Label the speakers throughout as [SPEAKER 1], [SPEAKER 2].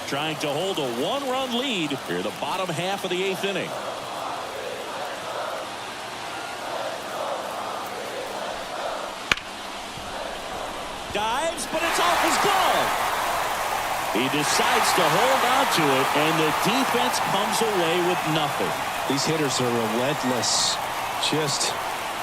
[SPEAKER 1] trying to hold a one-run lead here in the bottom half of the 8th inning. Dives, but it's off his glove. He decides to hold on to it, and the defense comes away with nothing.
[SPEAKER 2] These hitters are relentless. Just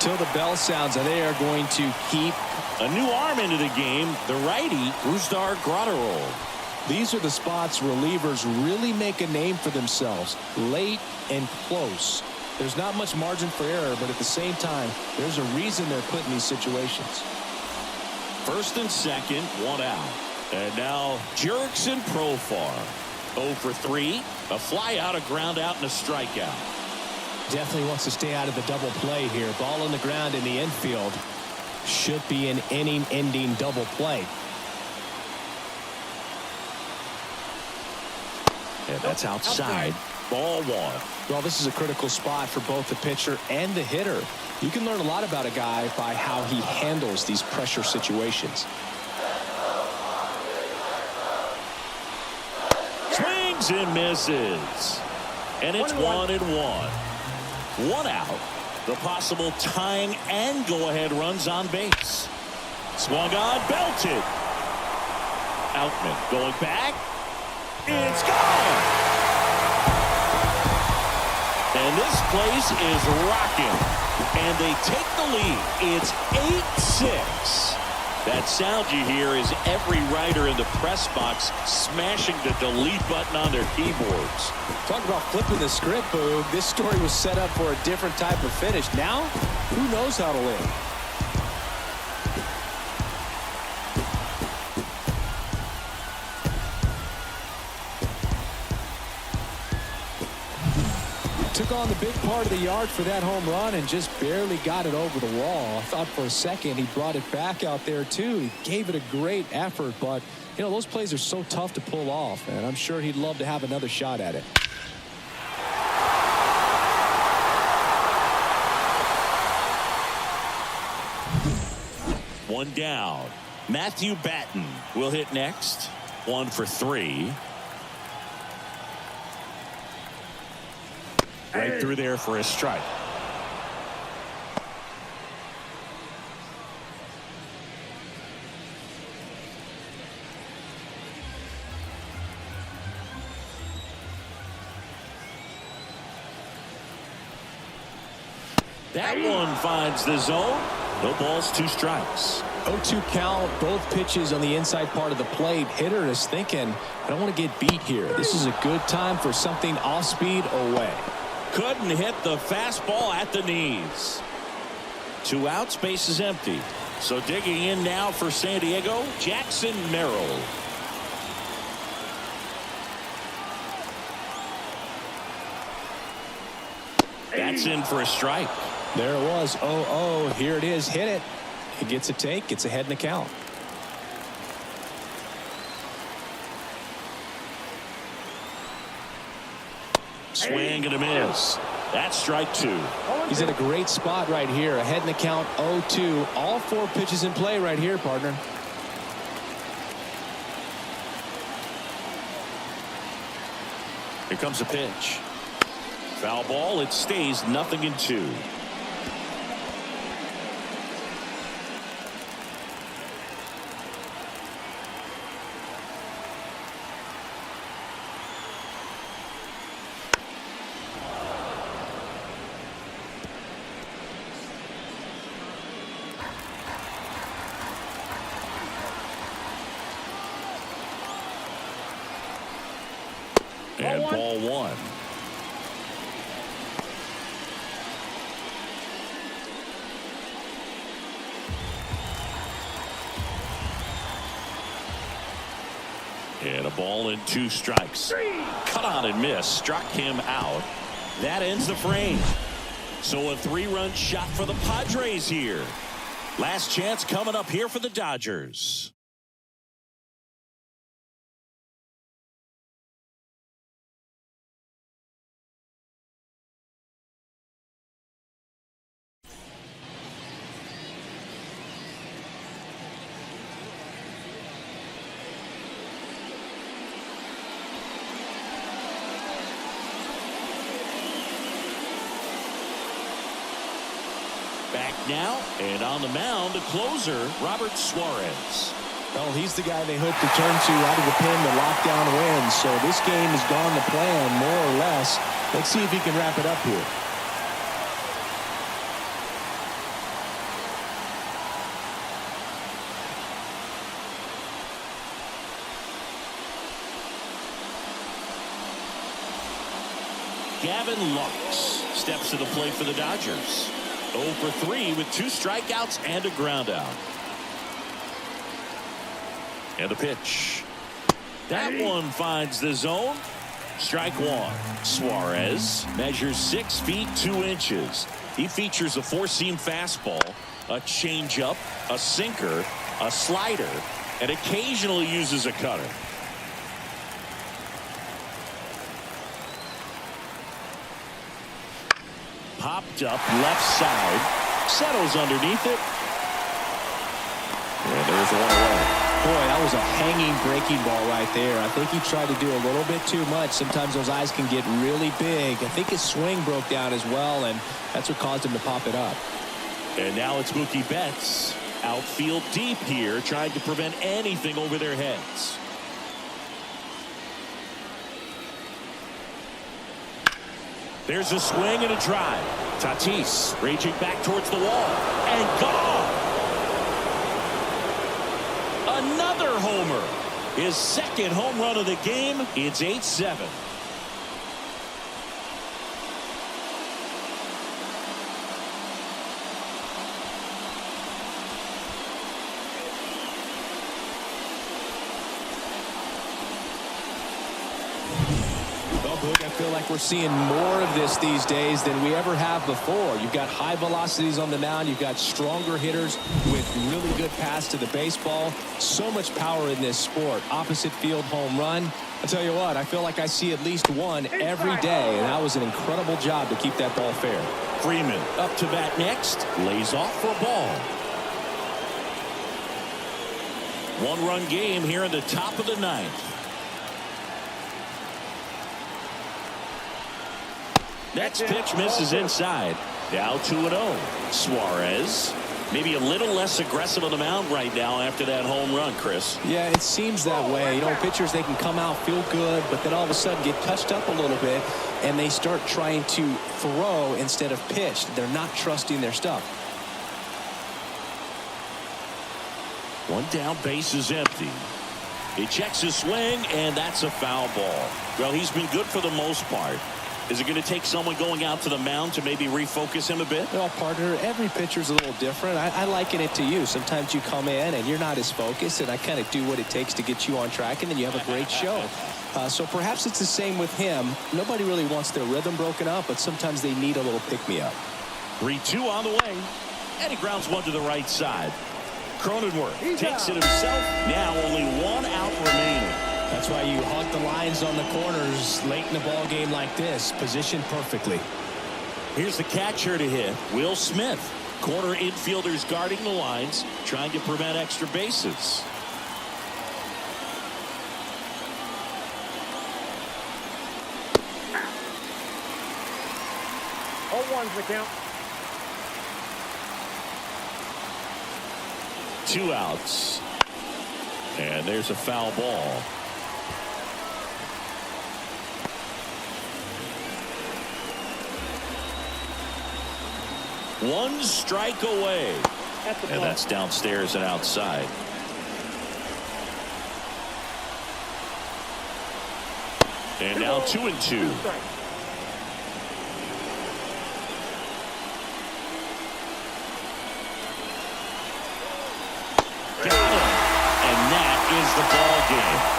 [SPEAKER 2] till the bell sounds, and they are going to keep.
[SPEAKER 1] A new arm into the game, the righty, Brusdar Graterol.
[SPEAKER 2] These are the spots relievers really make a name for themselves, late and close. There's not much margin for error, but at the same time, there's a reason they're put in these situations.
[SPEAKER 1] First and second, one out. And now Jurickson Profar. 0 for 3. A fly out, a ground out, and a strikeout.
[SPEAKER 2] Definitely wants to stay out of the double play here. Ball on the ground in the infield. Should be an inning-ending double play.
[SPEAKER 1] And that's outside. Ball 1.
[SPEAKER 2] Well, this is a critical spot for both the pitcher and the hitter. You can learn a lot about a guy by how he handles these pressure situations.
[SPEAKER 1] Swings and misses. And it's 1-1. One out. The possible tying and go-ahead runs on base. Swung on, belted. Outman going back. It's gone. And this place is rocking. And they take the lead. It's 8-6. That sound you hear is every writer in the press box smashing the delete button on their keyboards.
[SPEAKER 2] Talk about flipping the script, Boog. This story was set up for a different type of finish. Now, who knows how to win? Took on the big part of the yard for that home run and just barely got it over the wall. I thought for a second he brought it back out there too. He gave it a great effort, but you know, those plays are so tough to pull off, and I'm sure he'd love to have another shot at it.
[SPEAKER 1] One down. Matthew Batten will hit next. 1 for 3. Right through there for a strike. That one finds the zone. No balls, 2 strikes.
[SPEAKER 2] 0-2 count, both pitches on the inside part of the plate. Hitter is thinking, I don't want to get beat here. This is a good time for something off speed away.
[SPEAKER 1] Couldn't hit the fastball at the knees. 2 outs, base is empty. So digging in now for San Diego, Jackson Merrill. That's in for a strike.
[SPEAKER 2] There it was. 0-0. Here it is. Hit it. He gets a take. Gets ahead in the count.
[SPEAKER 1] Swing and a miss. That's strike 2.
[SPEAKER 2] He's in a great spot right here. Ahead in the count, 0-2. All 4 pitches in play right here, partner.
[SPEAKER 1] Here comes a pitch. Foul ball. It stays 0-2. And ball 1. And a ball and 2 strikes. Cut on and miss. Struck him out. That ends the frame. So a 3-run shot for the Padres here. Last chance coming up here for the Dodgers. now, and on the mound, the closer, Robert Suarez.
[SPEAKER 2] Well, he's the guy they hope to turn to out of the pen to lock down wins. So this game has gone to plan, more or less. Let's see if he can wrap it up here.
[SPEAKER 1] Gavin Lux steps to the plate for the Dodgers. 0 for 3 with 2 strikeouts and a ground out. And the pitch. That one finds the zone. Strike one. Suarez measures 6 feet 2 inches. He features a 4-seam fastball, a changeup, a sinker, a slider, and occasionally uses a cutter. Popped up left side, settles underneath it, and there's one away.
[SPEAKER 2] Boy, that was a hanging breaking ball right there. I think he tried to do a little bit too much. Sometimes those eyes can get really big. I think his swing broke down as well, and that's what caused him to pop it up.
[SPEAKER 1] And now it's Mookie Betts outfield deep here, trying to prevent anything over their heads. There's a swing and a drive. Tatis raging back towards the wall and gone. Another homer. His second home run of the game. It's 8-7.
[SPEAKER 2] I feel like we're seeing more of this these days than we ever have before. You've got high velocities on the mound. You've got stronger hitters with really good pass to the baseball. So much power in this sport. Opposite field home run. I'll tell you what, I feel like I see at least one every day, and that was an incredible job to keep that ball fair.
[SPEAKER 1] Freeman up to bat next. Lays off for a ball. One-run game here in the top of the ninth. Next pitch misses inside. Now 2-0. Suarez maybe a little less aggressive on the mound right now after that home run, Chris.
[SPEAKER 2] Yeah, it seems that way. You know, pitchers, they can come out, feel good, but then all of a sudden get touched up a little bit, and they start trying to throw instead of pitch. They're not trusting their stuff.
[SPEAKER 1] One down, base is empty. He checks his swing, and that's a foul ball. Well, he's been good for the most part. Is it going to take someone going out to the mound to maybe refocus him a bit?
[SPEAKER 2] Well, partner, every pitcher's a little different. I liken it to you. Sometimes you come in and you're not as focused, and I kind of do what it takes to get you on track, and then you have a great show. So perhaps it's the same with him. Nobody really wants their rhythm broken up, but sometimes they need a little pick-me-up.
[SPEAKER 1] 3-2 on the way, and he grounds one to the right side. Cronenworth takes it himself. Now only 1 out remaining.
[SPEAKER 2] That's why you hug the lines on the corners late in the ball game like this, positioned perfectly.
[SPEAKER 1] Here's the catcher to hit, Will Smith. Corner infielders guarding the lines, trying to prevent extra bases.
[SPEAKER 3] Oh, 1's the count.
[SPEAKER 1] 2 outs. And there's a foul ball. One strike away. And that's downstairs and outside. And now 2-2. Got him. And that is the ball game.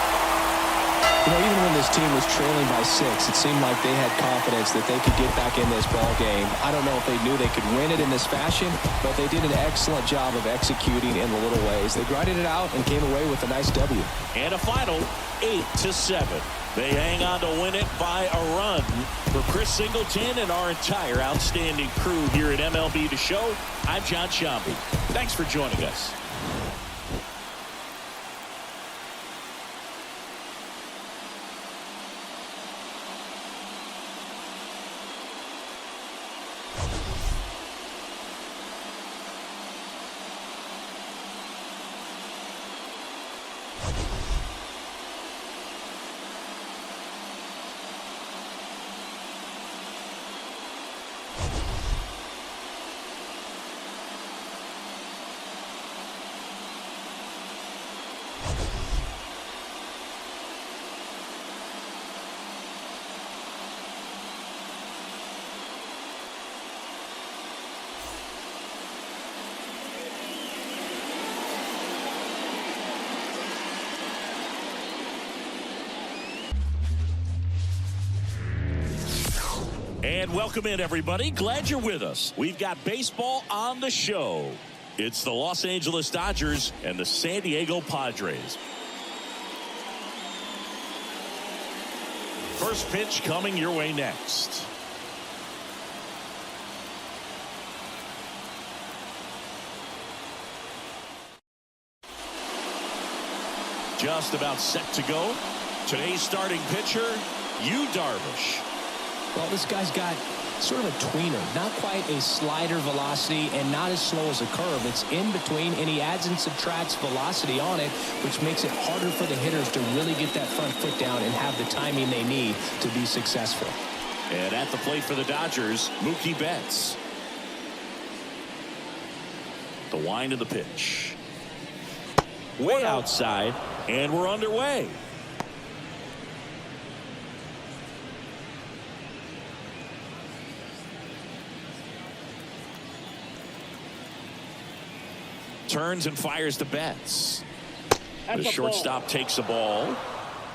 [SPEAKER 2] You know, even when this team was trailing by 6, it seemed like they had confidence that they could get back in this ball game. I don't know if they knew they could win it in this fashion, but they did an excellent job of executing in the little ways. They grinded it out and came away with a nice W.
[SPEAKER 1] And a final 8-7. They hang on to win it by a run. For Chris Singleton and our entire outstanding crew here at MLB The Show, I'm John Shambi. Thanks for joining us. And welcome in, everybody. Glad you're with us. We've got baseball on the show. It's the Los Angeles Dodgers and the San Diego Padres. First pitch coming your way next. Just about set to go. Today's starting pitcher, Darvish.
[SPEAKER 3] Well, this guy's got sort of a tweener, not quite a slider velocity and not as slow as a curve. It's in between, and he adds and subtracts velocity on it, which makes it harder for the hitters to really get that front foot down and have the timing they need to be successful.
[SPEAKER 1] And at the plate for the Dodgers, Mookie Betts. The wind of the pitch. Way outside, and we're underway. Turns and fires to Betts. The shortstop takes the ball.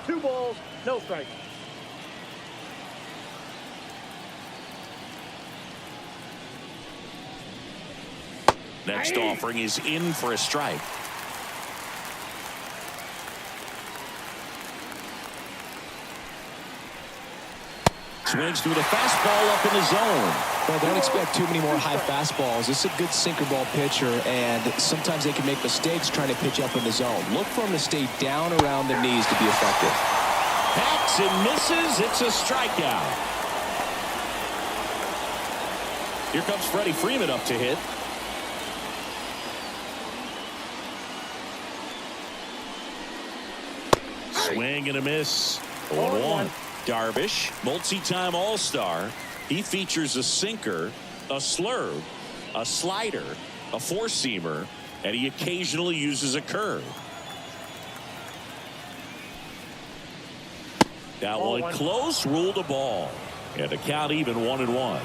[SPEAKER 4] 2 balls, no strikes.
[SPEAKER 1] Next offering is in for a strike. Swings through the fastball up in the zone.
[SPEAKER 2] Well, don't expect too many more high fastballs. This is a good sinker ball pitcher, and sometimes they can make mistakes trying to pitch up in the zone. Look for him to stay down around the knees to be effective.
[SPEAKER 1] Hacks and misses. It's a strikeout. Here comes Freddie Freeman up to hit. Swing and a miss. 1-1. Darvish, multi-time All-Star. He features a sinker, a slurve, a slider, a four-seamer, and he occasionally uses a curve. That one close, ruled a ball. And the count even 1-1.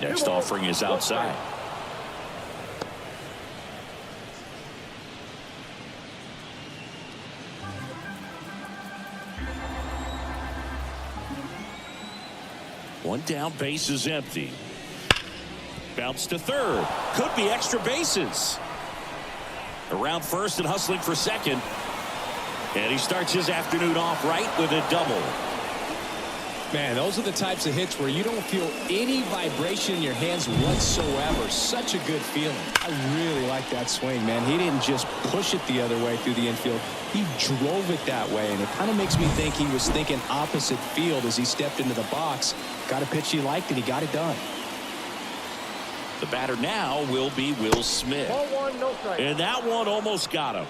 [SPEAKER 1] Next offering is outside. One down, base is empty. Bounce to third. Could be extra bases. Around first and hustling for second. And he starts his afternoon off right with a double.
[SPEAKER 2] Man, those are the types of hits where you don't feel any vibration in your hands whatsoever. Such a good feeling. I really like that swing, man. He didn't just push it the other way through the infield. He drove it that way, and it kind of makes me think he was thinking opposite field as he stepped into the box. Got a pitch he liked, and he got it done.
[SPEAKER 1] The batter now will be Will Smith.
[SPEAKER 4] Ball 1, no strike.
[SPEAKER 1] And that one almost got him.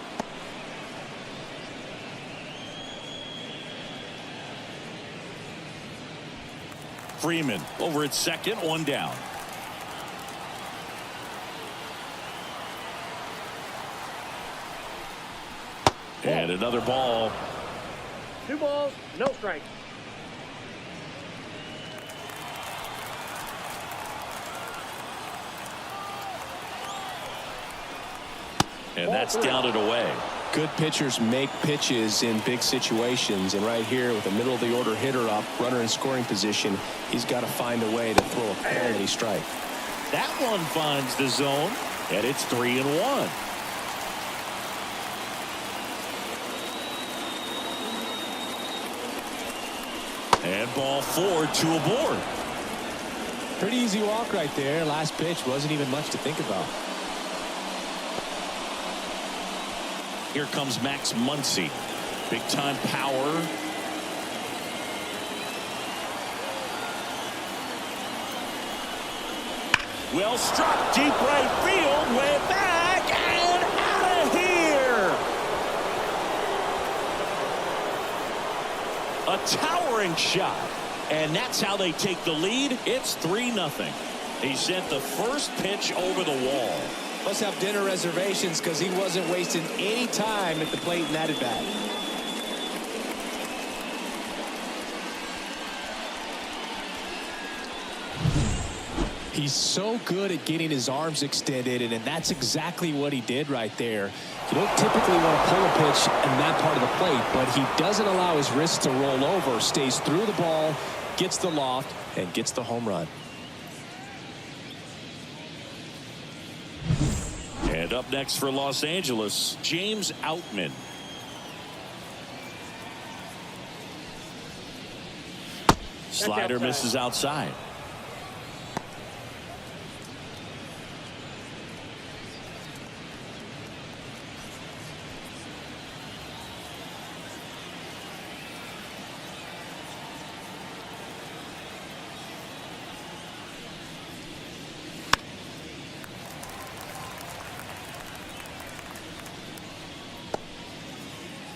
[SPEAKER 1] Freeman over at second, one down. And another ball.
[SPEAKER 4] 2 balls, no strikes.
[SPEAKER 1] And that's down and away.
[SPEAKER 2] Good pitchers make pitches in big situations, and right here with a middle of the order hitter up, runner in scoring position, he's got to find a way to throw a quality strike.
[SPEAKER 1] That one finds the zone, and it's 3-1. And ball 4, 2 aboard.
[SPEAKER 2] Pretty easy walk right there. Last pitch wasn't even much to think about.
[SPEAKER 1] Here comes Max Muncy. Big time power. Well struck, deep right field, way back and out of here. A towering shot, and that's how they take the lead. It's 3-0. He sent the first pitch over the wall.
[SPEAKER 2] Must have dinner reservations because he wasn't wasting any time at the plate in that at bat.
[SPEAKER 3] He's so good at getting his arms extended, and that's exactly what he did right there. You don't typically want to pull a pitch in that part of the plate, but he doesn't allow his wrist to roll over, stays through the ball, gets the loft, and gets the home run.
[SPEAKER 1] And up next for Los Angeles, James Outman. Slider misses outside.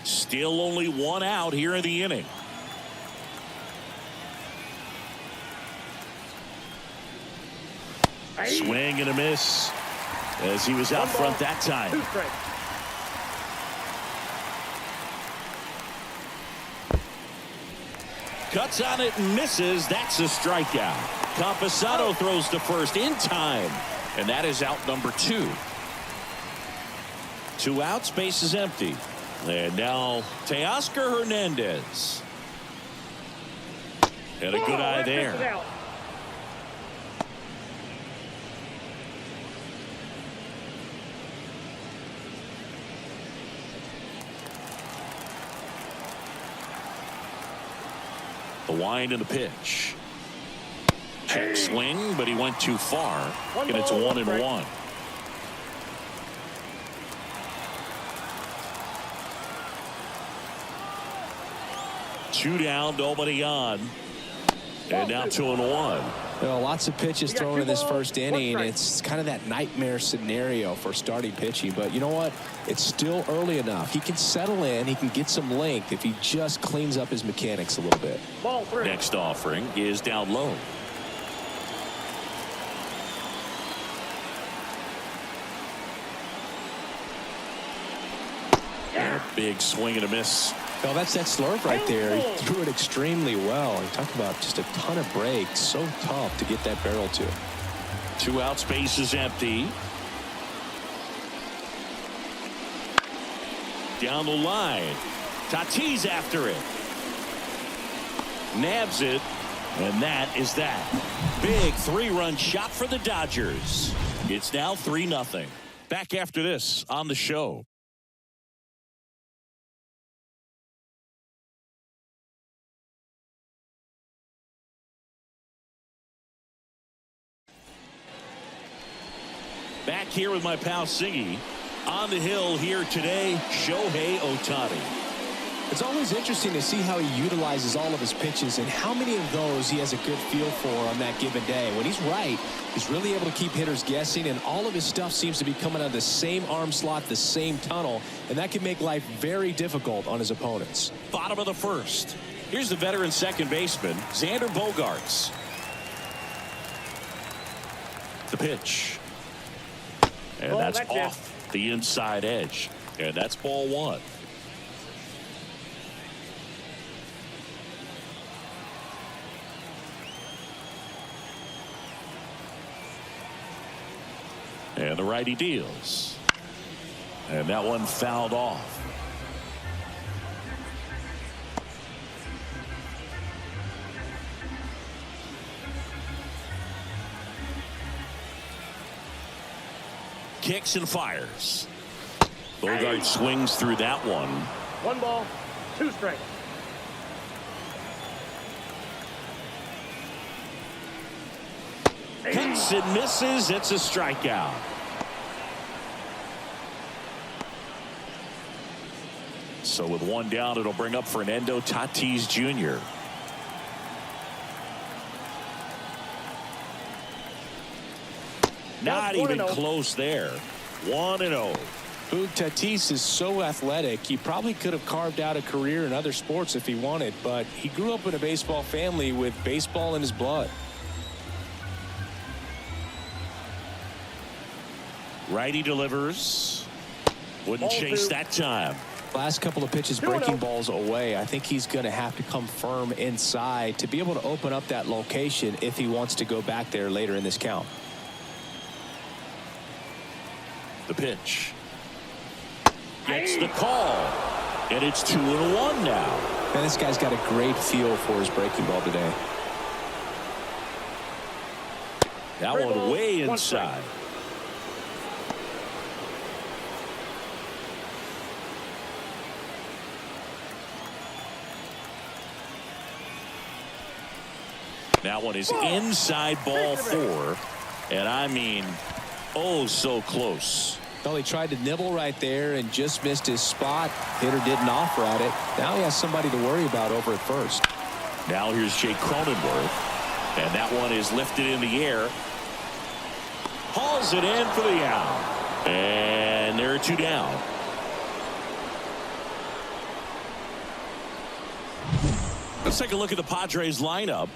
[SPEAKER 1] Still only one out here in the inning. Swing and a miss as he was out front that time. Cuts on it and misses. That's a strikeout. Campusano throws to first in time, and that is out number 2. 2 outs, base is empty. And now Teoscar Hernandez. And a good eye there. The wind and the pitch. Check swing, but he went too far. And it's 1-1. Two down, nobody on. And now 2-1.
[SPEAKER 3] You know, lots of pitches thrown in this first inning. It's kind of that nightmare scenario for starting pitching. But you know what? It's still early enough. He can settle in. He can get some length if he just cleans up his mechanics a little bit.
[SPEAKER 1] Next offering is down low. And a big swing and a miss.
[SPEAKER 3] Well, that's that slurve right there. He threw it extremely well. He talked about just a ton of breaks. So tough to get that barrel to.
[SPEAKER 1] 2 outs, base is empty. Down the line. Tatis after it. Nabs it. And that is that. Big 3-run shot for the Dodgers. It's now 3-0. Back after this on the show. Back here with my pal Siggy. On the hill here today, Shohei Ohtani.
[SPEAKER 3] It's always interesting to see how he utilizes all of his pitches and how many of those he has a good feel for on that given day. When he's right, he's really able to keep hitters guessing, and all of his stuff seems to be coming out of the same arm slot, the same tunnel, and that can make life very difficult on his opponents.
[SPEAKER 1] Bottom of the first. Here's the veteran second baseman, Xander Bogaerts. The pitch. And that's off the inside edge. And that's ball 1. And the righty deals. And that one fouled off. Kicks and fires. Bogaerts swings through that one.
[SPEAKER 4] 1 ball, 2 strikes.
[SPEAKER 1] Cuts and misses. It's a strikeout. So with 1 down, it'll bring up Fernando Tatis Jr. Not even close there. 1-0.
[SPEAKER 3] Tatis is so athletic. He probably could have carved out a career in other sports if he wanted, but he grew up in a baseball family with baseball in his blood.
[SPEAKER 1] Righty delivers. Wouldn't chase that time.
[SPEAKER 2] Last couple of pitches breaking balls away. I think he's going to have to come firm inside to be able to open up that location if he wants to go back there later in this count.
[SPEAKER 1] The pitch. Gets the call. And it's 2-1 now.
[SPEAKER 2] Man, this guy's got a great feel for his breaking ball today.
[SPEAKER 1] That one way inside. That one is inside ball 4. And I mean, oh, so close.
[SPEAKER 2] Well, he tried to nibble right there and just missed his spot. Hitter didn't offer at it. Now he has somebody to worry about over at first.
[SPEAKER 1] Now here's Jake Cronenworth. And that one is lifted in the air. Hauls it in for the out. And there are 2 down. Let's take a look at the Padres lineup.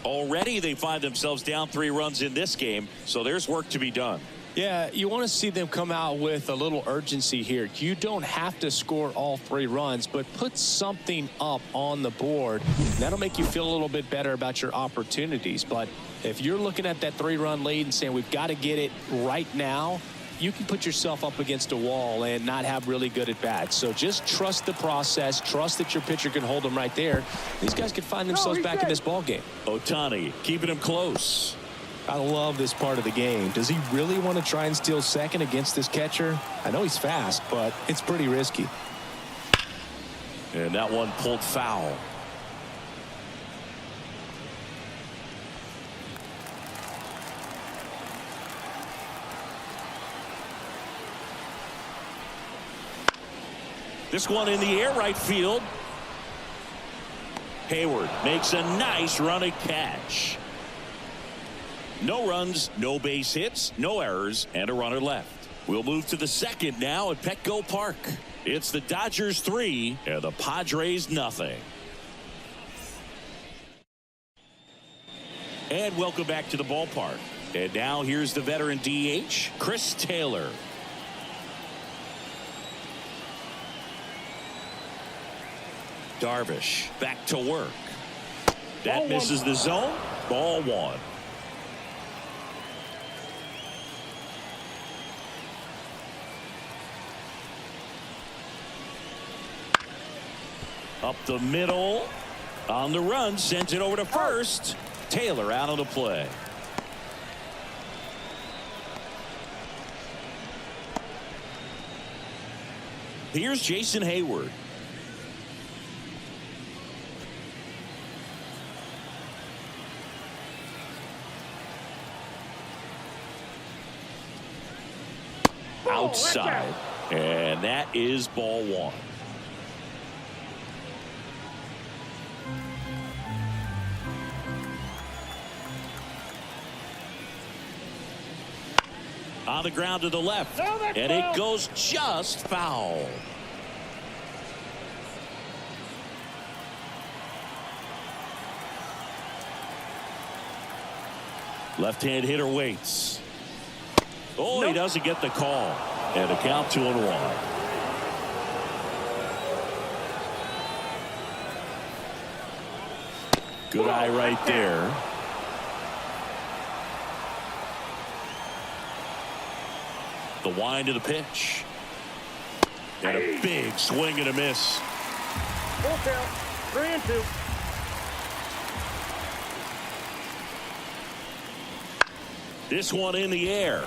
[SPEAKER 1] Already they find themselves down 3 runs in this game, so there's work to be done.
[SPEAKER 2] Yeah, you want to see them come out with a little urgency here. You don't have to score all 3 runs, but put something up on the board. That'll make you feel a little bit better about your opportunities. But if you're looking at that 3-run lead and saying we've got to get it right now, you can put yourself up against a wall and not have really good at bats. So just trust the process. Trust that your pitcher can hold them right there. These guys could find themselves back in this ball game.
[SPEAKER 1] Ohtani keeping him close.
[SPEAKER 2] I love this part of the game. Does he really want to try and steal second against this catcher? I know he's fast, but it's pretty risky.
[SPEAKER 1] And that one pulled foul. This one in the air right field. Hayward makes a nice running catch. No runs, no base hits, no errors, and a runner left. We'll move to the second now at Petco Park. It's the Dodgers 3 and the Padres nothing. And welcome back to the ballpark. And now here's the veteran DH, Chris Taylor. Darvish back to work. That misses the zone. Ball 1. Up the middle. On the run. Sends it over to first. Taylor out of the play. Here's Jason Hayward. Outside. And that is ball 1. On the ground to the left. And it goes just foul. Left-hand hitter waits. Oh, he doesn't get the call. And a count 2-1. Good eye right there. The wind of the pitch. And a big swing and a miss.
[SPEAKER 4] Full count. 3-2.
[SPEAKER 1] This one in the air.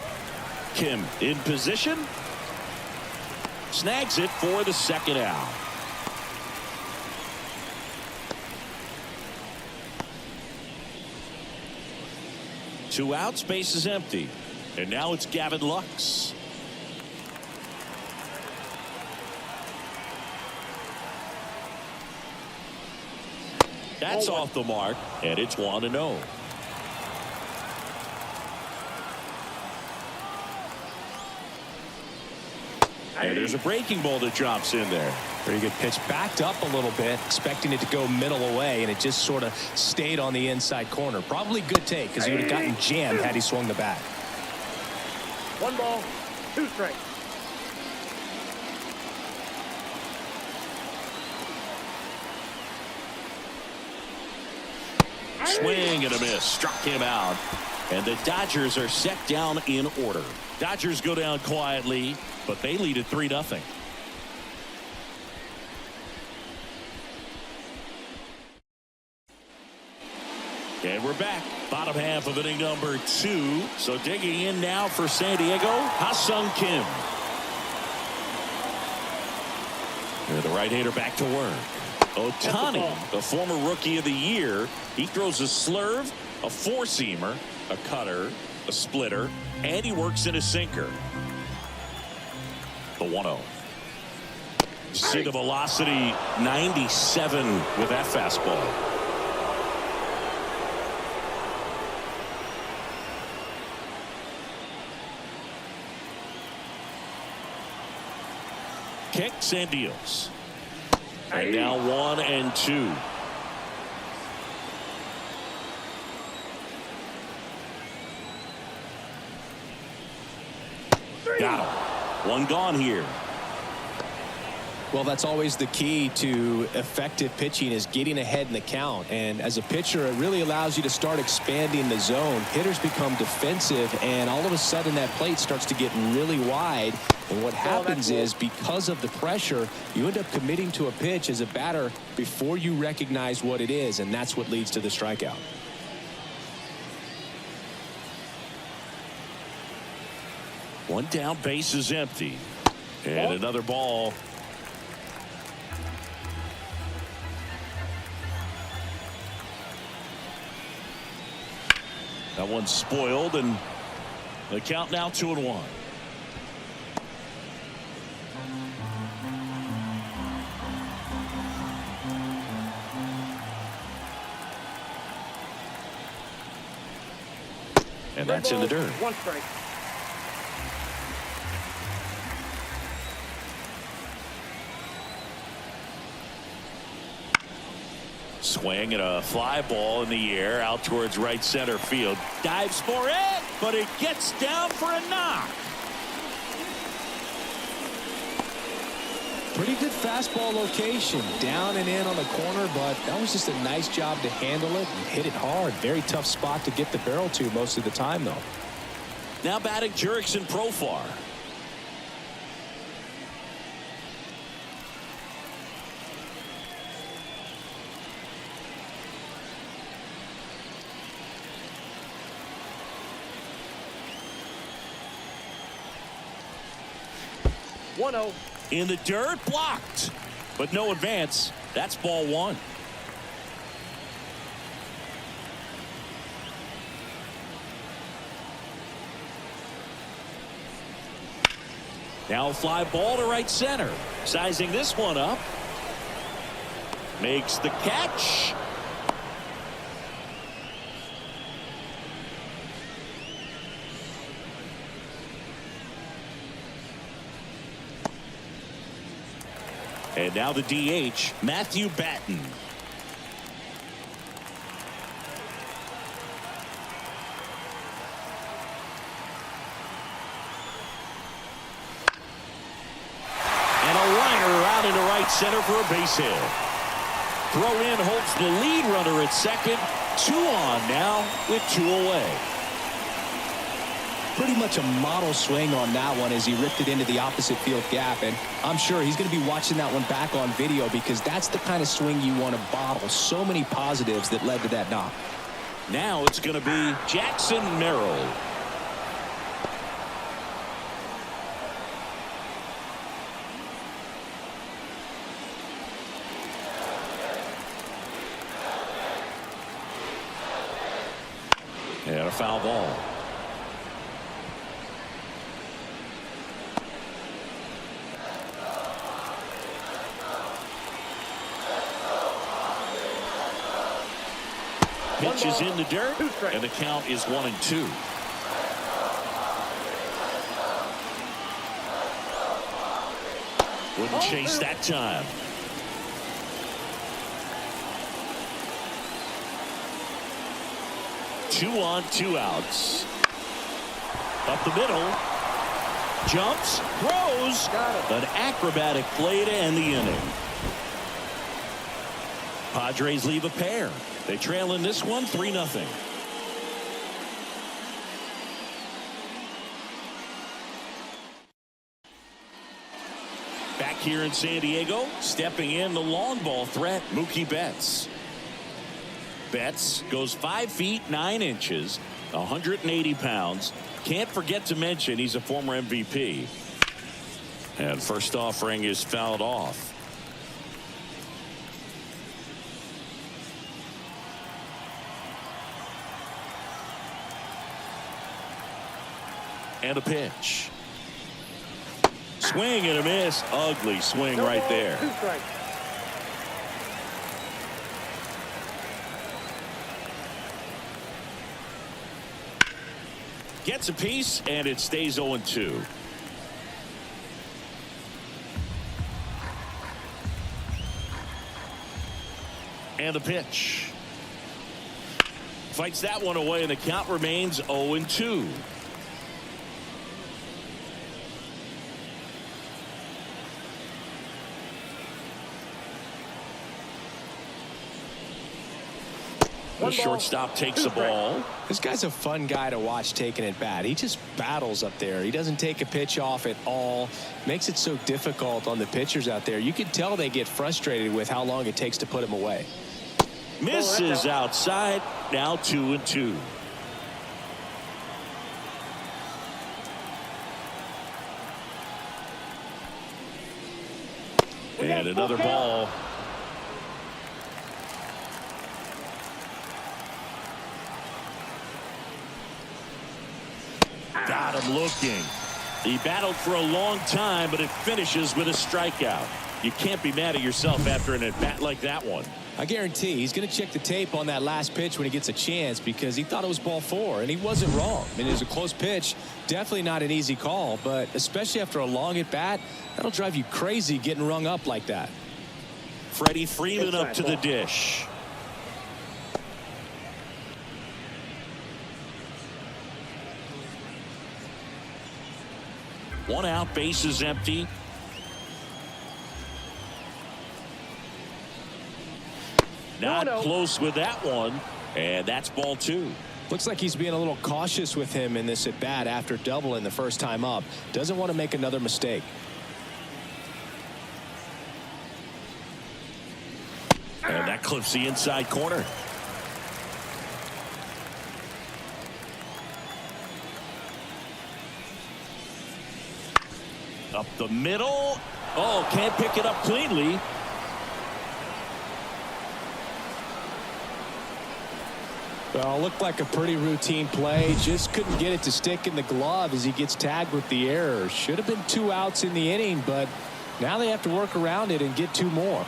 [SPEAKER 1] Kim in position. Snags it for the second out. Two outs, base is empty. And now it's Gavin Lux. That's off the mark, and it's 1-0. And there's a breaking ball that drops in there.
[SPEAKER 2] Very good pitch. Backed up a little bit, expecting it to go middle away, and it just sort of stayed on the inside corner. Probably good take, because he would have gotten jammed had he swung the bat.
[SPEAKER 4] 1 ball, 2 strikes.
[SPEAKER 1] Swing and a miss. Struck him out. And the Dodgers are set down in order. Dodgers go down quietly, but they lead at 3-0. And we're back. Bottom half of inning number 2. So digging in now for San Diego, Ha-Sung Kim. And the right-hander back to work. Ohtani, the former Rookie of the Year, he throws a slurve, a four-seamer, a cutter, a splitter, and he works in a sinker. The 1-0. See the velocity, 97 with that fastball. Kicks and deals. And now 1-2. Got him. One gone here.
[SPEAKER 3] Well, that's always the key to effective pitching, is getting ahead in the count. And as a pitcher, it really allows you to start expanding the zone. Hitters become defensive, and all of a sudden that plate starts to get really wide. And what happens is, because of the pressure, you end up committing to a pitch as a batter before you recognize what it is, and that's what leads to the strikeout.
[SPEAKER 1] One down, base is empty. And another ball. That one's spoiled, and the count now 2-1. And that's in the dirt.
[SPEAKER 4] One strike.
[SPEAKER 1] Swing and a fly ball in the air out towards right center field. Dives for it, but it gets down for a knock.
[SPEAKER 2] Pretty good fastball location, down and in on the corner, but that was just a nice job to handle it and hit it hard. Very tough spot to get the barrel to most of the time, though.
[SPEAKER 1] Now batting Jurickson Profar. In the dirt, blocked, but no advance. That's ball one. Now a fly ball to right center. Sizing this one up. Makes the catch. And now the DH, Matthew Batten. And a liner out into right center for a base hit. Throw in holds the lead runner at second. 2 on now with 2 away.
[SPEAKER 3] Pretty much a model swing on that one as he ripped it into the opposite field gap, and I'm sure he's going to be watching that one back on video, because that's the kind of swing you want to bottle. So many positives that led to that knock.
[SPEAKER 1] Now it's going to be Jackson Merrill. And a foul ball. Pitch is in the dirt, and the count is 1-2. Wouldn't chase that time. Two on, 2 outs. Up the middle. Jumps, throws. An acrobatic play to end the inning. Padres leave a pair. They trail in this one 3-0. Back here in San Diego, stepping in the long ball threat, Mookie Betts. Betts goes 5 feet 9 inches, 180 pounds. Can't forget to mention he's a former MVP. And first offering is fouled off. And a pitch. Swing and a miss. Ugly swing right there.
[SPEAKER 4] 2 strikes.
[SPEAKER 1] Gets a piece, and it stays 0-2. And the pitch. Fights that one away, and the count remains 0-2. The shortstop takes the ball.
[SPEAKER 3] This guy's a fun guy to watch taking at bat. He just battles up there. He doesn't take a pitch off at all. Makes it so difficult on the pitchers out there. You can tell they get frustrated with how long it takes to put him away.
[SPEAKER 1] Misses outside. Now 2-2. And another ball. Got him looking. He battled for a long time, but it finishes with a strikeout. You can't be mad at yourself after an at-bat like that one.
[SPEAKER 3] I guarantee he's going to check the tape on that last pitch when he gets a chance, because he thought it was ball 4, and he wasn't wrong. I mean, it was a close pitch. Definitely not an easy call, but especially after a long at-bat, that'll drive you crazy getting rung up like that.
[SPEAKER 1] Freddie Freeman up to the dish. One out, base is empty. Not close with that one, and that's ball 2.
[SPEAKER 3] Looks like he's being a little cautious with him in this at bat after doubling the first time up. Doesn't want to make another mistake.
[SPEAKER 1] And that clips the inside corner. Up the middle. Oh, can't pick it up cleanly.
[SPEAKER 3] Well, looked like a pretty routine play. Just couldn't get it to stick in the glove as he gets tagged with the error. Should have been 2 outs in the inning, but now they have to work around it and get 2 more.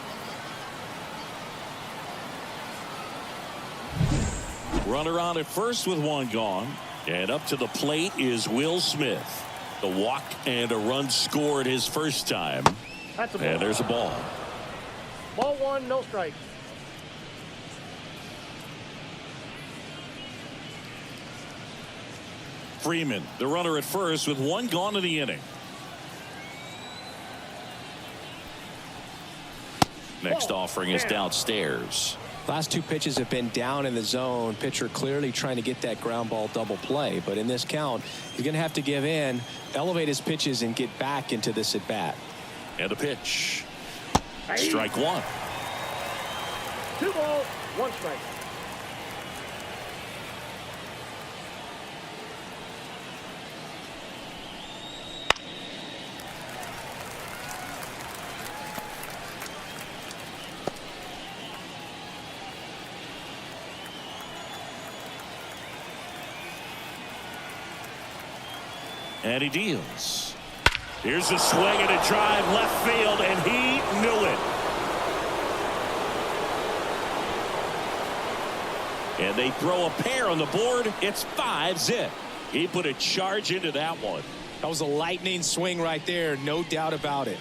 [SPEAKER 1] Runner on at first with 1 gone. And up to the plate is Will Smith. The walk and a run scored his first time.
[SPEAKER 4] That's a ball.
[SPEAKER 1] And there's a ball.
[SPEAKER 4] Ball 1, no strikes.
[SPEAKER 1] Freeman, the runner at first with 1 gone in the inning. Next offering is downstairs.
[SPEAKER 3] Last 2 pitches have been down in the zone. Pitcher clearly trying to get that ground ball double play, but in this count he's going to have to give in, elevate his pitches, and get back into this at bat.
[SPEAKER 1] And a pitch. Strike 1.
[SPEAKER 4] 2 balls, 1 strike.
[SPEAKER 1] And he deals. Here's a swing and a drive left field, and he knew it. And they throw a pair on the board. It's 5-zip. He put a charge into that one.
[SPEAKER 3] That was a lightning swing right there, no doubt about it.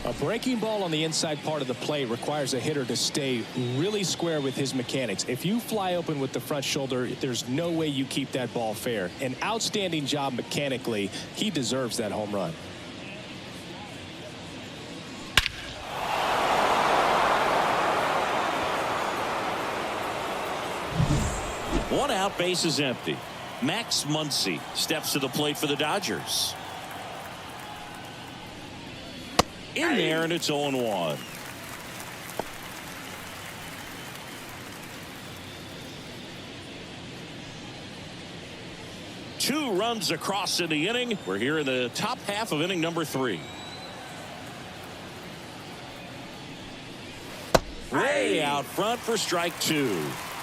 [SPEAKER 3] A breaking ball on the inside part of the plate requires a hitter to stay really square with his mechanics. If you fly open with the front shoulder, there's no way you keep that ball fair. An outstanding job mechanically. He deserves that home run.
[SPEAKER 1] One out, base is empty. Max Muncy steps to the plate for the Dodgers. In there, and it's 0-1. Two runs across in the inning. We're here in the top half of inning number 3. Way out front for strike 2.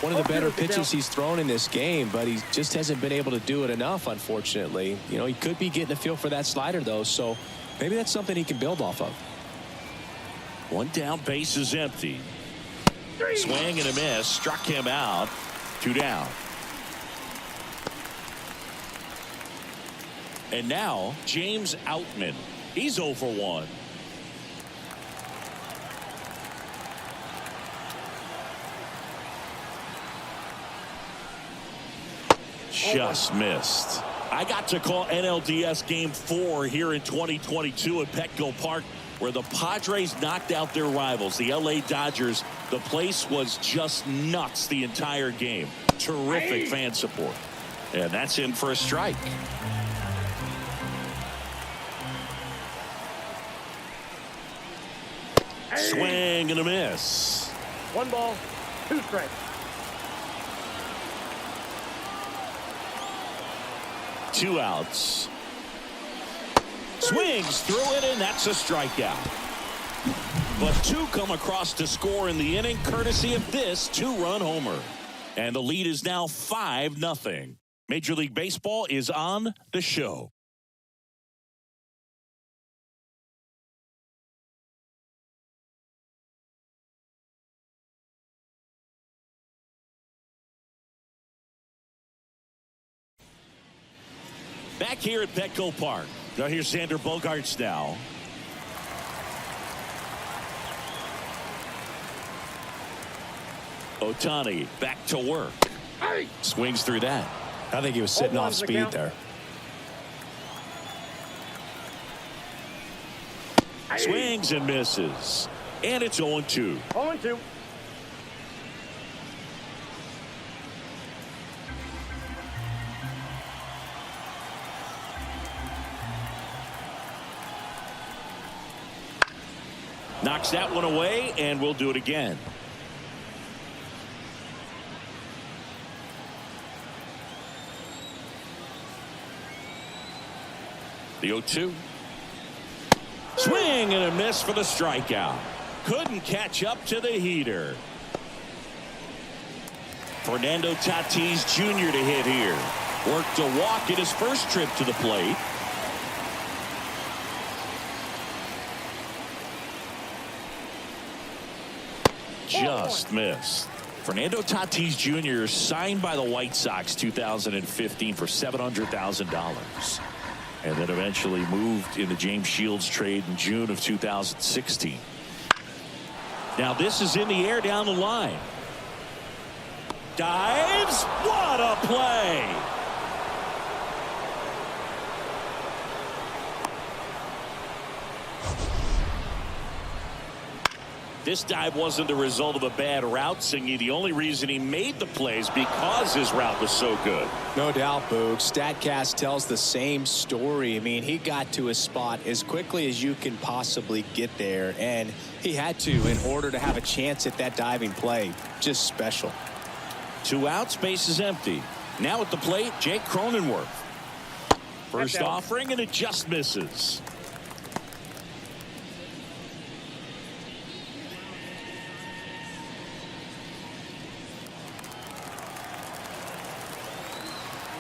[SPEAKER 3] One of the better pitches he's thrown in this game, but he just hasn't been able to do it enough, unfortunately. You know, he could be getting a feel for that slider, though, so maybe that's something he can build off of.
[SPEAKER 1] One down, base is empty. Swing and a miss, struck him out. 2 down. And now, James Outman. He's 0 for 1. Just missed. I got to call NLDS Game 4 here in 2022 at Petco Park, where the Padres knocked out their rivals, the LA Dodgers. The place was just nuts the entire game. Terrific fan support. And that's in for a strike. Swing and a miss.
[SPEAKER 4] 1 ball, 2 strikes.
[SPEAKER 1] Two outs. Swings through it, and that's a strikeout. But 2 come across to score in the inning, courtesy of this 2-run homer. And the lead is now 5-0. Major League Baseball is on the show. Back here at Petco Park. Now here's Xander Bogaerts now. Ohtani back to work. Swings through that.
[SPEAKER 3] I think he was sitting off speed there.
[SPEAKER 1] Swings and misses. And it's 0-2.
[SPEAKER 4] 0-2.
[SPEAKER 1] Knocks that one away, and we'll do it again. The 0-2. Swing and a miss for the strikeout. Couldn't catch up to the heater. Fernando Tatis Jr. to hit here. Worked a walk in his first trip to the plate. Just missed. Fernando Tatis Jr. signed by the White Sox 2015 for $700,000. And then eventually moved in the James Shields trade in June of 2016. Now this is in the air down the line. Dives. What a play. This dive wasn't the result of a bad route, Singy. The only reason he made the play is because his route was so good.
[SPEAKER 3] No doubt, Boog. StatCast tells the same story. I mean, he got to his spot as quickly as you can possibly get there, and he had to in order to have a chance at that diving play. Just special.
[SPEAKER 1] 2 outs, base is empty. Now at the plate, Jake Cronenworth. First offering, and it just misses.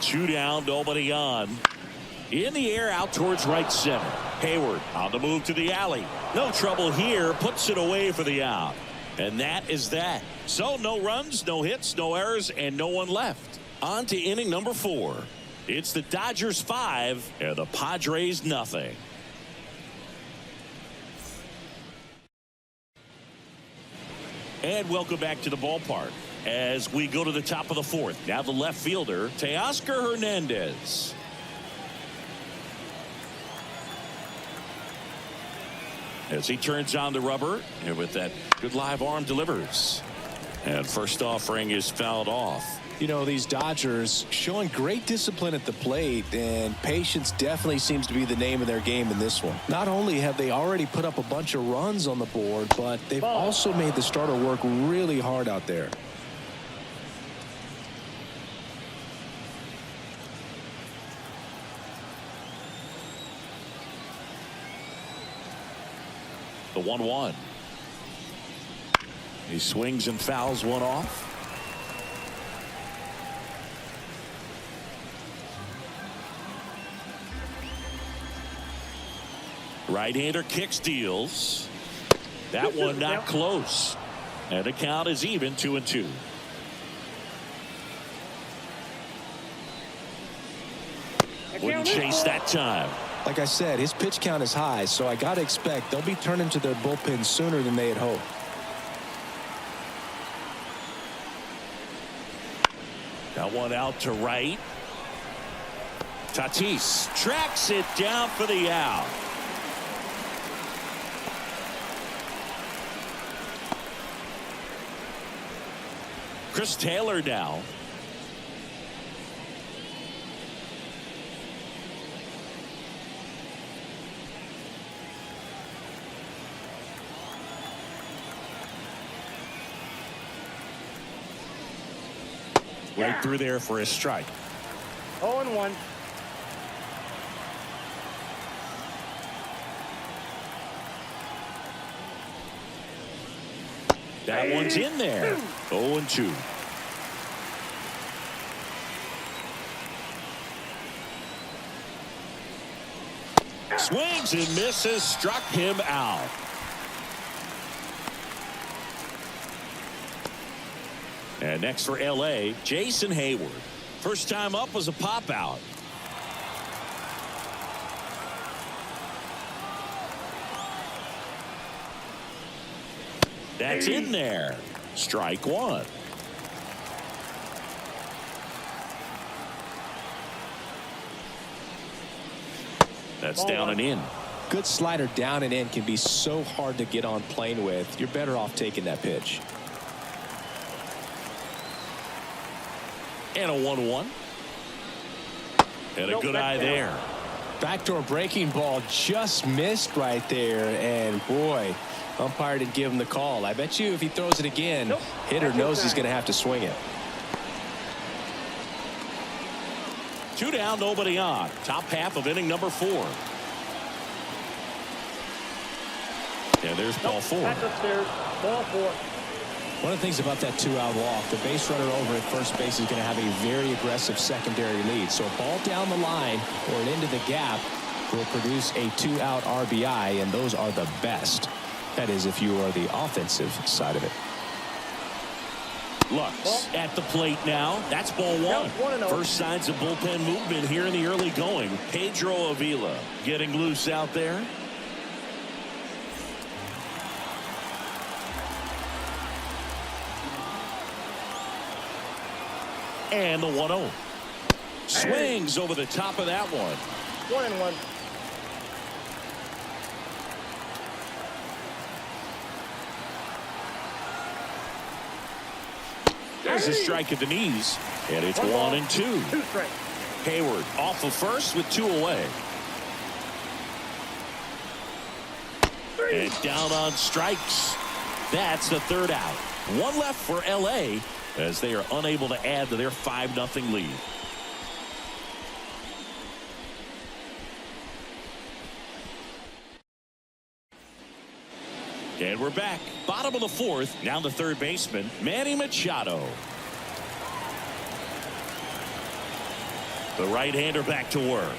[SPEAKER 1] Two down, nobody on. In the air, out towards right center. Hayward on the move to the alley. No trouble here, puts it away for the out. And that is that. So no runs, no hits, no errors, and no one left. On to inning number 4. It's the Dodgers 5 and the Padres nothing. And welcome back to the ballpark as we go to the top of the fourth. Now the left fielder, Teoscar Hernandez. As he turns on the rubber, and with that good live arm delivers. And first offering is fouled off.
[SPEAKER 3] You know, these Dodgers showing great discipline at the plate, and patience definitely seems to be the name of their game in this one. Not only have they already put up a bunch of runs on the board, but they've also made the starter work really hard out there.
[SPEAKER 1] The 1-1. He swings and fouls one off. Right-hander kicks, deals. That one not close. And the count is even, 2-2. Wouldn't chase that time.
[SPEAKER 3] Like I said, his pitch count is high, so I got to expect they'll be turning to their bullpen sooner than they had hoped.
[SPEAKER 1] Got one out to right. Tatis tracks it down for the out. Chris Taylor now. Right through there for a strike.
[SPEAKER 4] 0-1.
[SPEAKER 1] That one's in there. 0-2. Swings and misses, struck him out. And next for LA, Jason Hayward. First time up was a pop out. That's in there. Strike one. That's down and in.
[SPEAKER 3] Good slider down and in can be so hard to get on plane with. You're better off taking that pitch.
[SPEAKER 1] And a 1-1. And a good eye there.
[SPEAKER 3] Backdoor breaking ball just missed right there. And boy, umpire didn't give him the call. I bet you if he throws it again, hitter knows he's going to have to swing it.
[SPEAKER 1] 2 down, nobody on. Top half of inning number 4. And there's ball 4.
[SPEAKER 4] That's upstairs. Ball 4.
[SPEAKER 3] One of the things about that 2-out walk, the base runner over at first base is going to have a very aggressive secondary lead. So a ball down the line or an into the gap will produce a 2-out RBI, and those are the best. That is, if you are the offensive side of it.
[SPEAKER 1] Lux at the plate now. That's ball 1. First signs of bullpen movement here in the early going. Pedro Avila getting loose out there. And the 1-0. Swings over the top of that one.
[SPEAKER 4] 1-1.
[SPEAKER 1] There's a strike at the knees. And it's 1-2.
[SPEAKER 4] 2 strikes.
[SPEAKER 1] Hayward off of first with 2 away. And down on strikes. That's the 3rd out. 1 left for LA as they are unable to add to their 5-0 lead. And we're back. Bottom of the 4th. Now the 3rd baseman, Manny Machado. The right-hander back to work.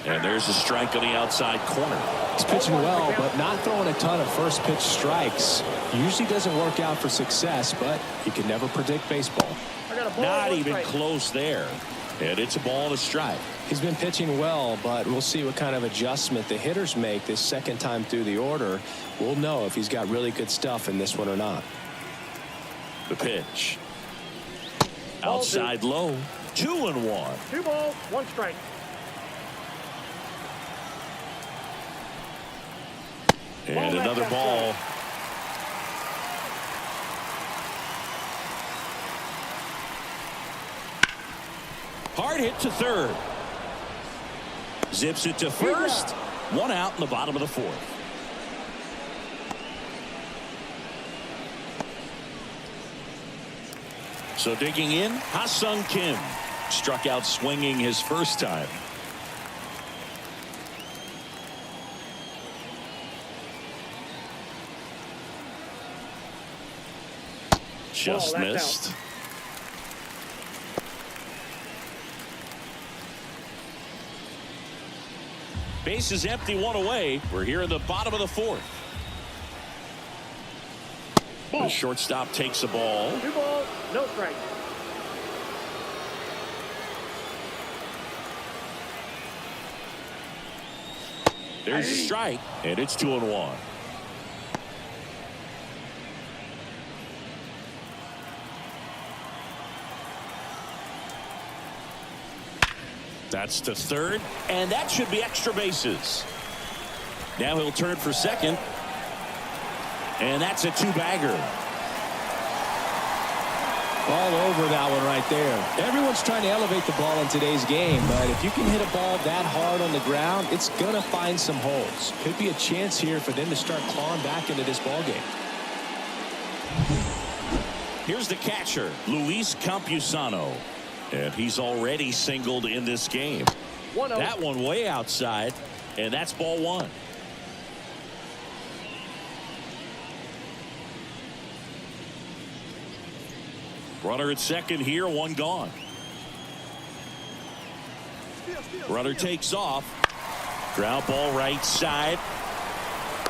[SPEAKER 1] And there's a strike on the outside corner.
[SPEAKER 3] He's pitching well, but not throwing a ton of first pitch strikes. Usually doesn't work out for success, but you can never predict baseball.
[SPEAKER 1] Not even close there. And it's a ball and a strike.
[SPEAKER 3] He's been pitching well, but we'll see what kind of adjustment the hitters make this second time through the order. We'll know if he's got really good stuff in this one or not.
[SPEAKER 1] The pitch. Outside low. 2-1.
[SPEAKER 4] 2 balls, 1 strike.
[SPEAKER 1] And another ball. Hard hit to third. Zips it to first. 1 out in the bottom of the 4th. So digging in, Ha-Sung Kim struck out swinging his first time. Just missed.
[SPEAKER 4] Out.
[SPEAKER 1] Base is empty, 1 away. We're here in the bottom of the 4th. The shortstop takes a ball.
[SPEAKER 4] 2 balls, no strike.
[SPEAKER 1] There's a strike, and it's 2-1. That's to third, and that should be extra bases. Now he'll turn for second, and that's a 2-bagger.
[SPEAKER 3] All over that one right there. Everyone's trying to elevate the ball in today's game, but if you can hit a ball that hard on the ground, it's going to find some holes. Could be a chance here for them to start clawing back into this ball game.
[SPEAKER 1] Here's the catcher, Luis Campusano. And he's already singled in this game.
[SPEAKER 4] 1-0.
[SPEAKER 1] That one way outside, and that's ball 1. Runner at second here, 1 gone. Runner takes off. Ground ball right side.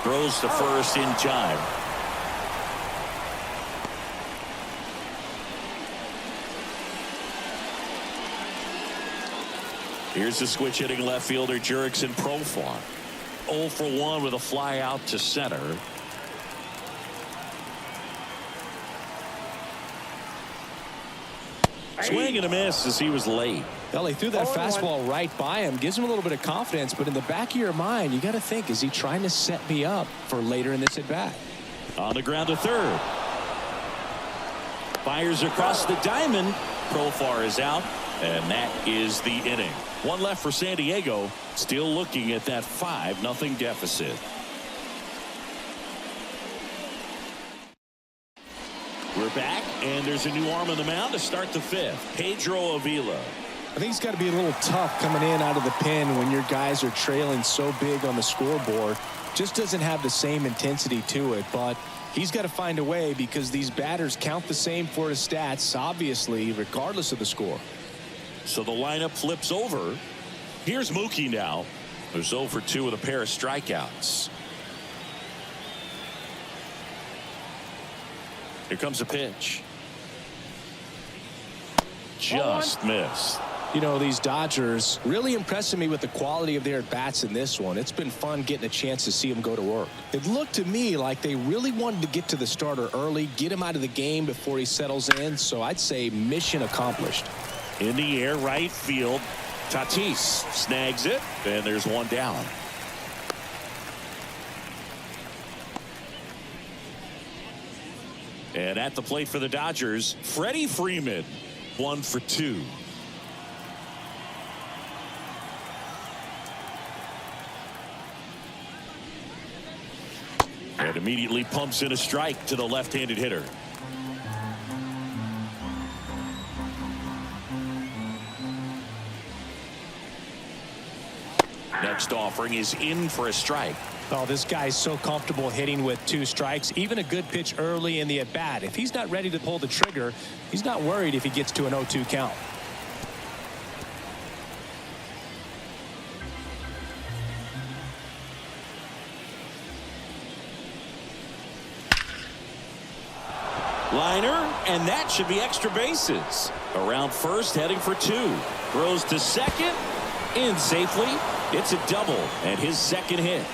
[SPEAKER 1] Throws to first in time. Here's the switch hitting left fielder Jurickson Profar. 0 for 1 with a fly out to center. Swing and a miss as he was late.
[SPEAKER 3] Well, he threw that fastball right by him. Gives him a little bit of confidence, but in the back of your mind, you got to think, is he trying to set me up for later in this at bat?
[SPEAKER 1] On the ground to third. Fires across the diamond. Profar is out, and that is the inning. 1 left for San Diego. Still looking at that 5-0 deficit. We're back, and there's a new arm on the mound to start the 5th. Pedro Avila.
[SPEAKER 2] I think it's got to be a little tough coming in out of the pen when your guys are trailing so big on the scoreboard. Just doesn't have the same intensity to it, but he's got to find a way because these batters count the same for his stats, obviously, regardless of the score.
[SPEAKER 1] So the lineup flips over. Here's Mookie now. There's 0 for 2 with a pair of strikeouts. Here comes a pitch. Just missed.
[SPEAKER 2] You know, these Dodgers really impressing me with the quality of their at-bats in this one. It's been fun getting a chance to see them go to work. It looked to me like they really wanted to get to the starter early, get him out of the game before he settles in. So I'd say mission accomplished.
[SPEAKER 1] In the air, right field. Tatis snags it, and there's 1 down. And at the plate for the Dodgers, Freddie Freeman, 1 for 2. And immediately pumps in a strike to the left-handed hitter. Next offering is in for a strike.
[SPEAKER 3] Oh, this guy's so comfortable hitting with 2 strikes. Even a good pitch early in the at-bat. If he's not ready to pull the trigger, he's not worried if he gets to an 0-2 count.
[SPEAKER 1] Liner, and that should be extra bases. Around first, heading for 2. Throws to second, in safely. It's a double, and his second hit.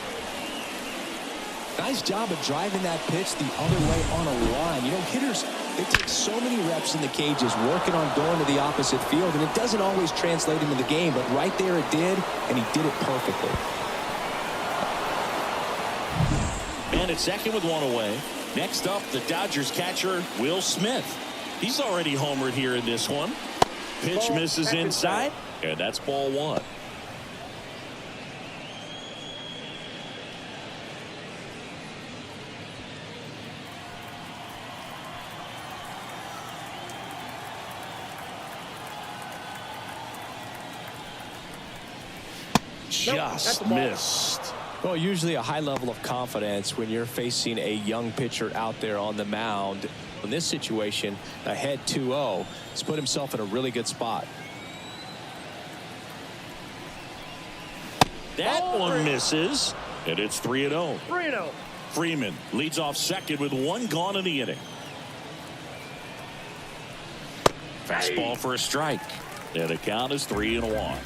[SPEAKER 2] Nice job of driving that pitch the other way on a line. You know, hitters,
[SPEAKER 3] They take so many reps in the cages working on going to the opposite field, and it doesn't always translate into the game, but right there it did, and he did it perfectly.
[SPEAKER 1] And it's second with one away. Next up, the Dodgers catcher, Will Smith. He's already homered here in this one. Pitch misses inside, and that's ball one. Just missed.
[SPEAKER 3] Well, usually a high level of confidence when you're facing a young pitcher out there on the mound. In this situation, ahead 2-0, he's put himself in a really good spot.
[SPEAKER 1] That one misses, and it's 3-0.
[SPEAKER 4] 3-0.
[SPEAKER 1] Freeman leads off second with one gone in the inning. Fastball for a strike, and the count is 3-1.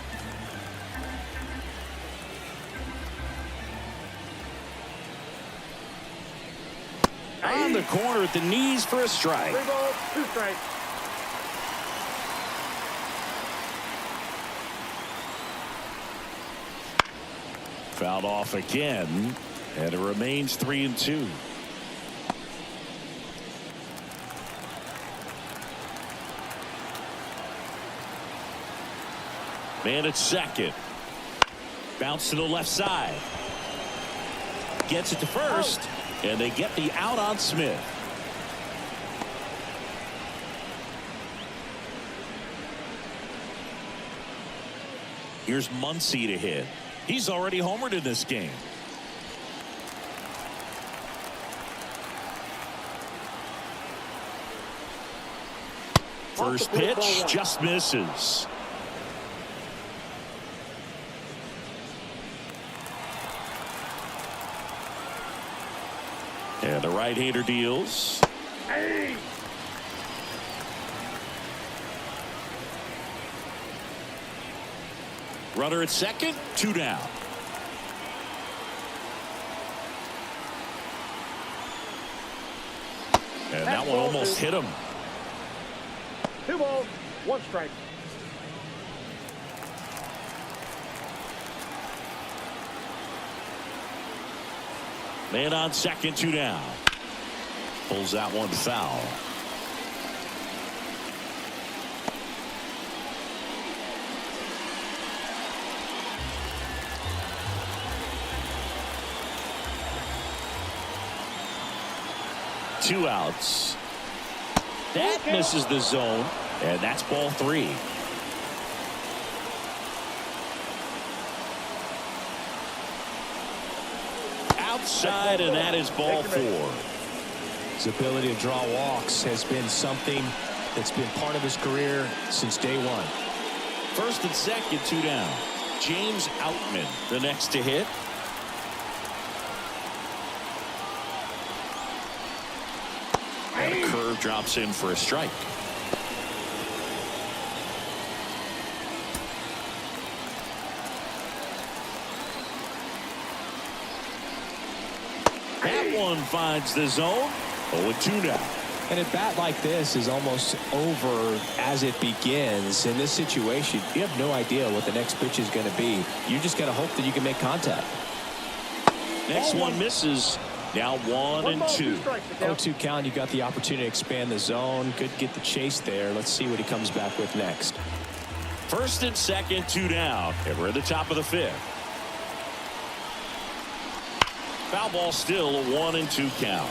[SPEAKER 1] On the corner at the knees for a strike.
[SPEAKER 4] 3 balls, 2 strikes.
[SPEAKER 1] Fouled off again, and it remains 3-2. Man at second. Bounce to the left side. Gets it to first. And they get the out on Smith. Here's Muncy to hit. He's already homered in this game. First pitch just misses. And the right-hander deals.
[SPEAKER 4] Hey.
[SPEAKER 1] Runner at second, 2 down. And that one almost hit him.
[SPEAKER 4] 2 balls, 1 strike.
[SPEAKER 1] Man on second, 2 down. Pulls that one foul. Two outs. That misses the zone, and that's ball 3. Outside, and that is ball 4.
[SPEAKER 3] His ability to draw walks has been something that's been part of his career since day one.
[SPEAKER 1] First and second, 2 down. James Outman, the next to hit. And a curve drops in for a strike. That one finds the zone. 0-2 now.
[SPEAKER 3] And a bat like this is almost over as it begins. In this situation, you have no idea what the next pitch is going to be. You just got to hope that you can make contact.
[SPEAKER 1] Next one misses. Now 1-2.
[SPEAKER 3] 0-2 count. You got the opportunity to expand the zone. Good get the chase there. Let's see what he comes back with next.
[SPEAKER 1] First and second, 2 down. And we're at the top of the 5th. Foul ball still, a 1-2 count.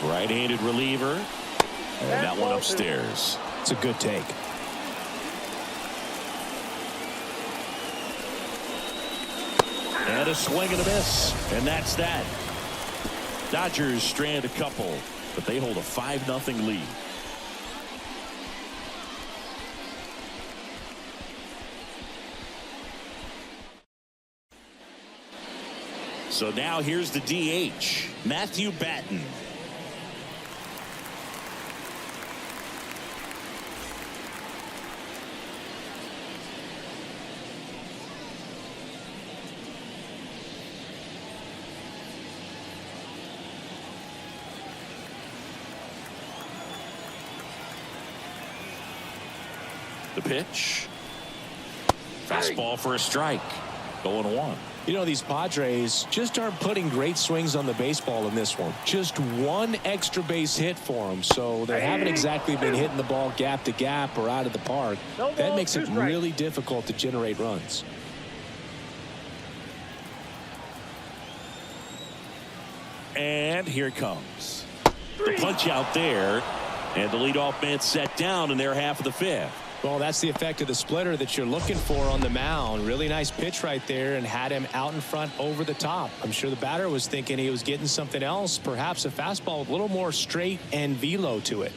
[SPEAKER 1] Right-handed reliever. And that one upstairs.
[SPEAKER 3] It's a good take.
[SPEAKER 1] And a swing and a miss. And that's that. Dodgers strand a couple, but they hold a 5-0 lead. So now here's the DH, Matthew Batten. The pitch. Fastball for a strike. 0-1.
[SPEAKER 2] You know, these Padres just aren't putting great swings on the baseball in this one. Just one extra base hit for them, so they haven't exactly been hitting the ball gap to gap or out of the park. That makes it really difficult to generate runs.
[SPEAKER 1] And here it comes. The punch out there, and the leadoff man set down in their half of the fifth.
[SPEAKER 2] Well, that's the effect of the splitter that you're looking for on the mound. Really nice pitch right there and had him out in front over the top. I'm sure the batter was thinking he was getting something else, perhaps a fastball with a little more straight and velo to it.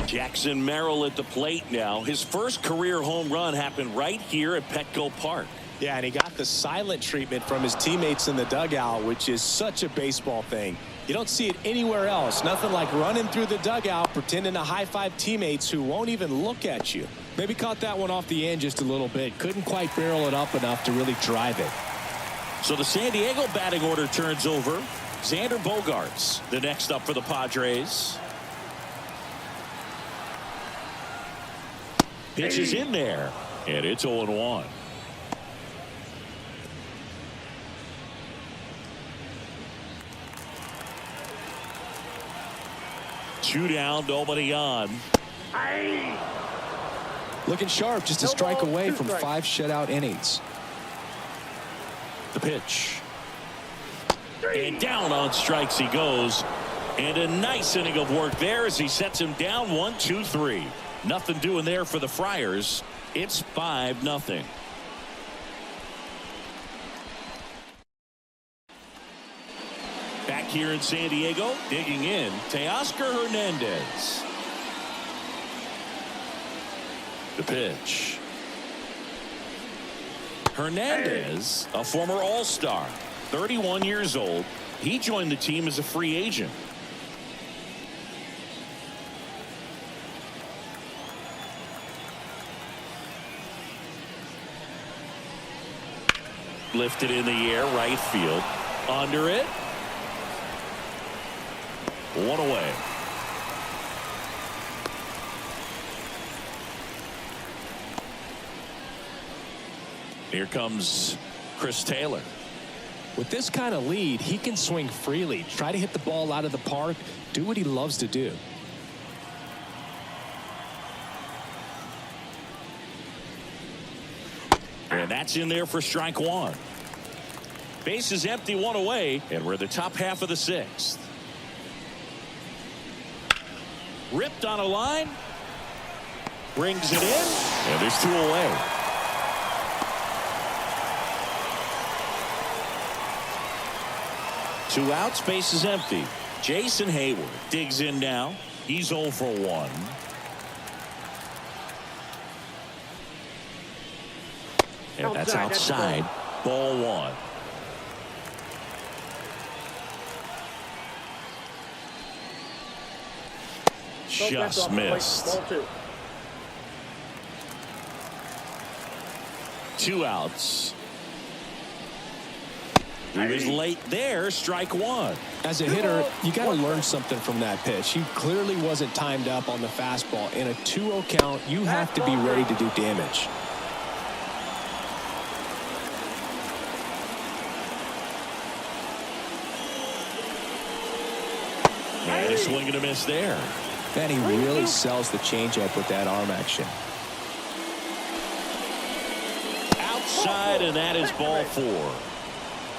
[SPEAKER 1] Jackson Merrill at the plate now. His first career home run happened right here at Petco Park.
[SPEAKER 2] Yeah, and he got the silent treatment from his teammates in the dugout, which is such a baseball thing. You don't see it anywhere else. Nothing like running through the dugout, pretending to high-five teammates who won't even look at you. Maybe caught that one off the end just a little bit. Couldn't quite barrel it up enough to really drive it.
[SPEAKER 1] So the San Diego batting order turns over. Xander Bogaerts, the next up for the Padres. Pitch is in there, and it's 0-1. Two down, nobody on.
[SPEAKER 2] Looking sharp, just a strike away from 5 shutout innings.
[SPEAKER 1] The pitch. And down on strikes he goes. And a nice inning of work there as he sets him down 1-2-3. Nothing doing there for the Friars. It's 5-0. Back here in San Diego, digging in, Teoscar Hernandez. The pitch. Hernandez, a former All-Star, 31 years old. He joined the team as a free agent. Lifted in the air, right field. Under it. One away. Here comes Chris Taylor.
[SPEAKER 2] With this kind of lead, he can swing freely, try to hit the ball out of the park, do what he loves to do.
[SPEAKER 1] And that's in there for strike one. Base is empty, one away, and we're the top half of the sixth. Ripped on a line. Brings it in, and there's 2 away. Two outs, base is empty. Jason Hayward digs in now. He's 0 for 1. And that's outside. Ball 1. Just missed.
[SPEAKER 4] Ball 2.
[SPEAKER 1] 2 outs. He was late there. Strike 1.
[SPEAKER 2] As a hitter, you got to learn something from that pitch. He clearly wasn't timed up on the fastball. In a 2-0 count, you have to be ready to do damage.
[SPEAKER 1] And a swing and a miss there.
[SPEAKER 2] And he really sells the changeup with that arm action.
[SPEAKER 1] Outside, and that is ball 4.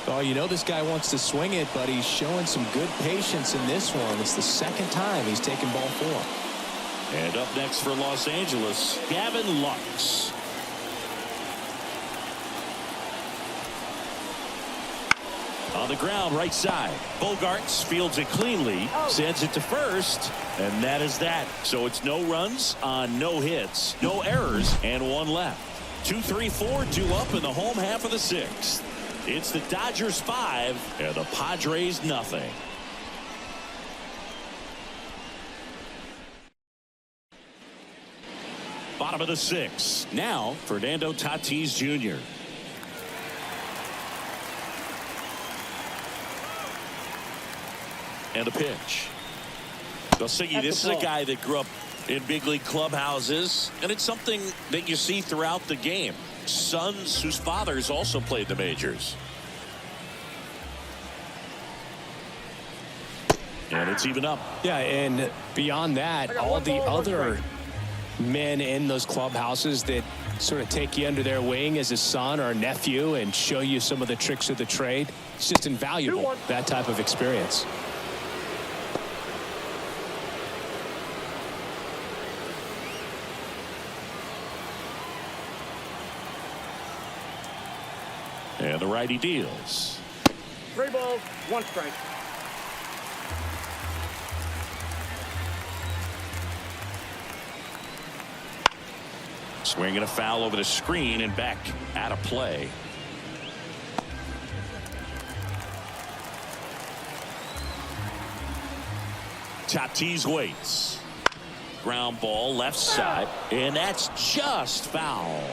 [SPEAKER 2] Oh, you know this guy wants to swing it, but he's showing some good patience in this one. It's the second time he's taken ball 4.
[SPEAKER 1] And up next for Los Angeles, Gavin Lux. On the ground, right side. Bogaerts fields it cleanly, sends it to first, and that is that. So it's no runs on no hits, no errors, and 1 left. 2, 3, 4, 2 up in the home half of the 6th. It's the Dodgers 5 and the Padres nothing. Bottom of the 6th. Now, Fernando Tatis Jr. And a pitch. Siggy, this is a guy that grew up in big league clubhouses, and it's something that you see throughout the game. Sons whose fathers also played the majors. And it's even up.
[SPEAKER 3] Yeah, and beyond that, all the other men in those clubhouses that sort of take you under their wing as a son or a nephew and show you some of the tricks of the trade. It's just invaluable, that type of experience.
[SPEAKER 1] And the righty deals.
[SPEAKER 4] 3 balls, 1 strike.
[SPEAKER 1] Swinging a foul over the screen and back out of play. Tatis waits. Ground ball left side, and that's just foul.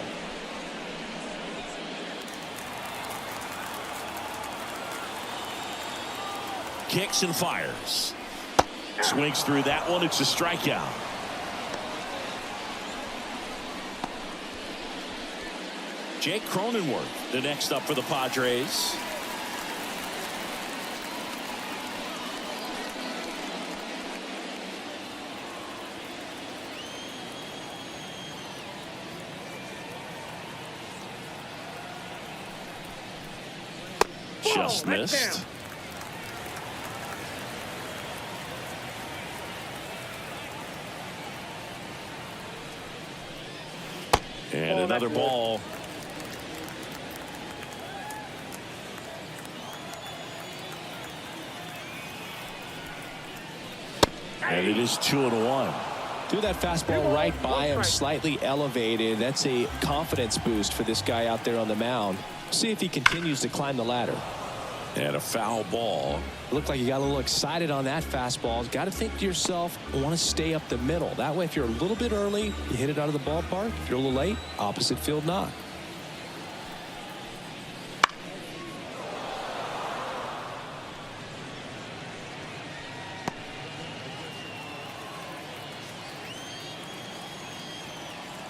[SPEAKER 1] Kicks and fires. Swings through that one. It's a strikeout. Jake Cronenworth, the next up for the Padres. Just missed. And another ball. And it is 2-1.
[SPEAKER 3] Threw that fastball right by him, slightly elevated. That's a confidence boost for this guy out there on the mound. See if he continues to climb the ladder.
[SPEAKER 1] And a foul ball.
[SPEAKER 3] Looked like you got a little excited on that fastball. Got to think to yourself, I want to stay up the middle. That way, if you're a little bit early, you hit it out of the ballpark. If you're a little late, opposite field knock.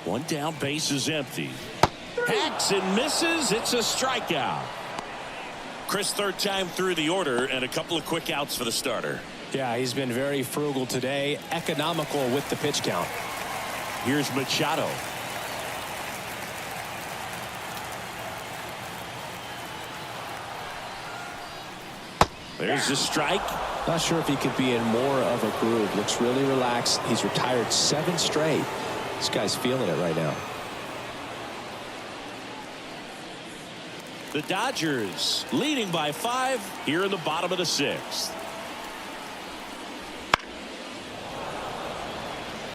[SPEAKER 1] One down, base is empty. Hacks and misses. It's a strikeout. Chris, third time through the order, and a couple of quick outs for the starter.
[SPEAKER 3] Yeah, he's been very frugal today, economical with the pitch count.
[SPEAKER 1] Here's Machado. There's the strike.
[SPEAKER 3] Not sure if he could be in more of a groove. Looks really relaxed. He's retired 7 straight. This guy's feeling it right now.
[SPEAKER 1] The Dodgers leading by 5 here in the bottom of the 6th.